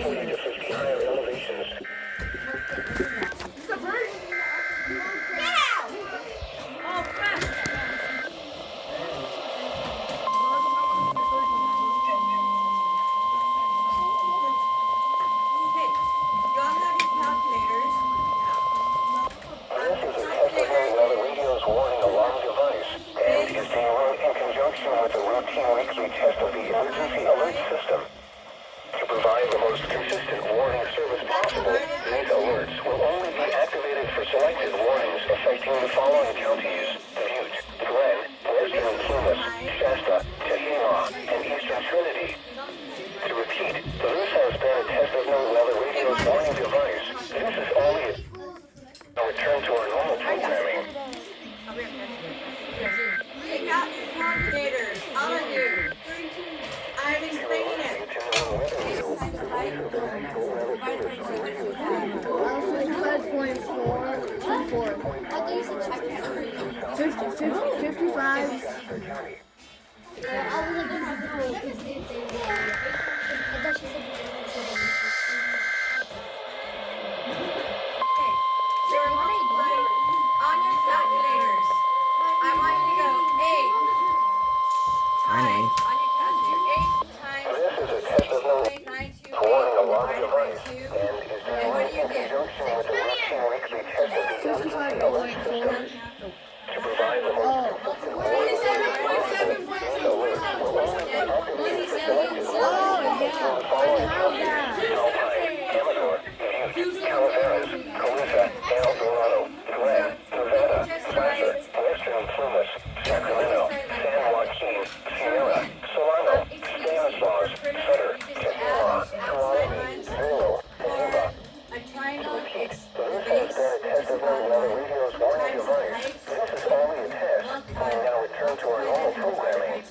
40 to 50 higher elevations. Warning alarm device and is being run in conjunction with a routine weekly test of the emergency alert system. To provide the most consistent warning service possible, these alerts will only be activated for selected warnings affecting the following counties: Butte, Glen, Western Plumas, Shasta, Tehillah, and Eastern Trinity. To repeat, this has been a test of NOAA Weather Radio's warning device. This is only a return to our normal programming. Take out your calculators, all of you. I'm explaining it. 55. On your calculators, I want you to go 8 times on your calculator. 8 times. This is a test of NOAA warning alarm device and is being run in conjunction with a routine weekly test of the emergency alert system. To provide the most consistent warning service possible, these alerts will only be activated for selected warnings affecting the following counties: Alpine, Amador, Butte, Calaveras, Calissa, El Dorado, Glen, Nevada, Placer, Western Plumas, Sacramento, San Joaquin, Sierra, Solano, Stanislaus, Sutter, Tehillah, Tuolumne, Zulu, Tehillah. Repeat, this has been a test of NOAA Weather Radio's warning device. This is only a test. We now return to our normal programming.